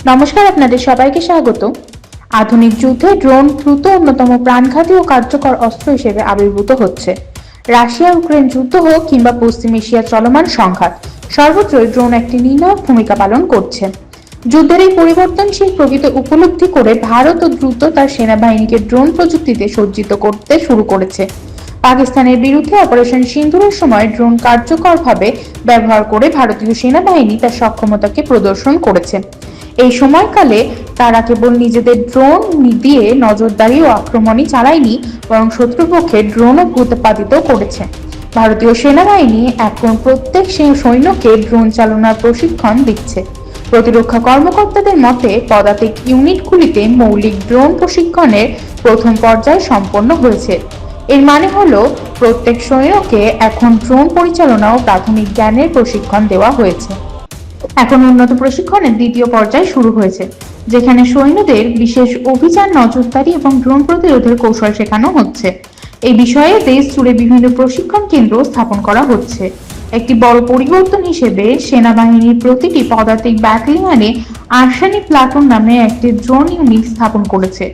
নমস্কার, আপনাদের সবাইকে স্বাগত। আধুনিক যুদ্ধে ড্রোন দ্রুত অন্যতম প্রাণঘাতী ও কার্যকর অস্ত্র হিসেবে আবির্ভূত হচ্ছে। রাশিয়া ইউক্রেন যুদ্ধ হোক কিংবা পশ্চিম এশিয়ার চলমান সংঘাত, সর্বত্রই ড্রোন একটি নির্ণায়ক ভূমিকা পালন করছে। যুদ্ধের এই পরিবর্তনশীল প্রকৃতি উপলব্ধি করে ভারত দ্রুত তার সেনাবাহিনীকে ড্রোন প্রযুক্তিতে সজ্জিত করতে শুরু করেছে। পাকিস্তানের বিরুদ্ধে অপারেশন সিন্দুরের সময় ড্রোন কার্যকরভাবে ব্যবহার করে ভারতীয় সেনাবাহিনী তার সক্ষমতাকে প্রদর্শন করেছে। এই সময়কালে তারা কেবল নিজেদের ড্রোন দিয়ে নজরদারি ও আক্রমণই চালায়নি, বরং শত্রুপক্ষের ড্রোনও ভূপাতিত করেছে। ভারতীয় সেনাবাহিনী এখন প্রত্যেক সৈন্যকে ড্রোন চালনার প্রশিক্ষণ দিচ্ছে। প্রতিরক্ষা কর্মকর্তাদের মতে পদাতিক ইউনিটগুলিতে মৌলিক ড্রোন প্রশিক্ষণের প্রথম পর্যায় সম্পন্ন হয়েছে। এর মানে হলো প্রত্যেক সৈন্যকে এখন ড্রোন পরিচালনা ও প্রাথমিক জ্ঞানের প্রশিক্ষণ দেওয়া হয়েছে। এখন উন্নত প্রশিক্ষণের দ্বিতীয় পর্যায় শুরু হয়েছে, যেখানে সৈন্যদের বিশেষ অভিযান, নজরদারি এবং ড্রোন প্রতিরোধের কৌশল শেখানো হচ্ছে। এই বিষয়ে দেশ জুড়ে বিভিন্ন প্রশিক্ষণ কেন্দ্র স্থাপন করা হচ্ছে। একটি বড় পরিবর্তন হিসেবে সেনাবাহিনীর প্রতিটি পদাতিক ব্যাটালিয়নে আর্সানি প্লাটুন নামে একটি ড্রোন ইউনিট স্থাপন করেছে।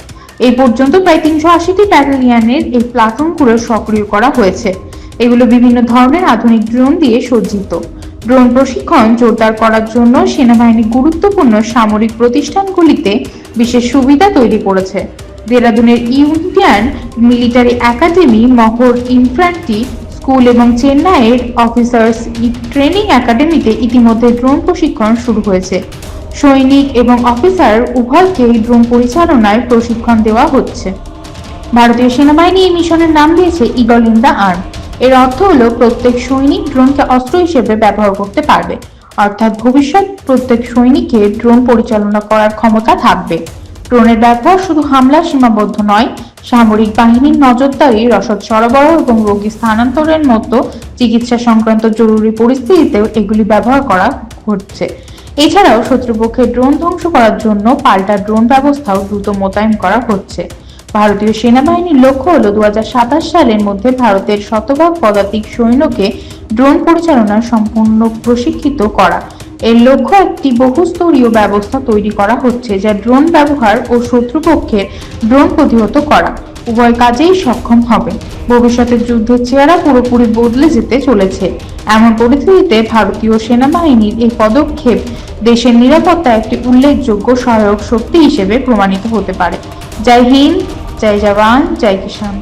এই পর্যন্ত প্রায় 380টি ব্যাটালিয়নের এই প্লাটুনগুলো সক্রিয় করা হয়েছে। এগুলো বিভিন্ন ধরনের আধুনিক ড্রোন দিয়ে সজ্জিত। ড্রোন প্রশিক্ষণ জোরদার করার জন্য সেনাবাহিনী গুরুত্বপূর্ণ সামরিক প্রতিষ্ঠানগুলিতে বিশেষ সুবিধা তৈরি করেছে। দেরাদুনের ইন্ডিয়ান মিলিটারি একাডেমি, মহর ইনফ্যান্ট্রি স্কুল এবং চেন্নাইয়ের অফিসার্স ট্রেনিং একাডেমিতে ইতিমধ্যে ড্রোন প্রশিক্ষণ শুরু হয়েছে। সৈনিক এবং অফিসার উভয়কেই ড্রোন পরিচালনায় প্রশিক্ষণ দেওয়া হচ্ছে। ভারতীয় সেনাবাহিনী এই মিশনের নাম দিয়েছে ঈগল ইন দ্য আর্ম। এর অর্থ হলো প্রত্যেক সৈনিক ড্রোনকে অস্ত্র হিসেবে ব্যবহার করতে পারবে, অর্থাৎ ভবিষ্যৎ প্রত্যেক সৈনিকের ড্রোন পরিচালনা করার ক্ষমতা থাকবে। ড্রোনের ব্যবহার শুধু হামলা সীমাবদ্ধ নয়, সামরিক বাহিনীর নজরদারি, রসদ সরবরাহ এবং রোগী স্থানান্তরের মতো চিকিৎসা সংক্রান্ত জরুরি পরিস্থিতিতেও এগুলি ব্যবহার করা হচ্ছে। এছাড়াও শত্রুপক্ষের ড্রোন ধ্বংস করার জন্য পাল্টা ড্রোন ব্যবস্থাও দ্রুত মোতায়েন করা হচ্ছে। ভারতীয় সেনাবাহিনীর লক্ষ্য হলো 2027 সালের মধ্যে ভারতের শতভাগ পদাতিক সৈন্যকে ড্রোন পরিচালনার সম্পূর্ণ প্রশিক্ষিত করা। এর লক্ষ্য একটি বহুস্তরীয় ব্যবস্থা তৈরি করা হচ্ছে, যা ড্রোন ব্যবহার ও শত্রুপক্ষের ড্রোন প্রতিহত করা উভয় কাজেই সক্ষম হবে। ভবিষ্যতের যুদ্ধের চেহারা পুরোপুরি বদলে যেতে চলেছে। এমন পরিস্থিতিতে ভারতীয় সেনাবাহিনীর এই পদক্ষেপ দেশের নিরাপত্তা একটি উল্লেখযোগ্য সহায়ক শক্তি হিসেবে প্রমাণিত হতে পারে। জয় হিন্দ, জয় জওয়ান, জয় কিষান।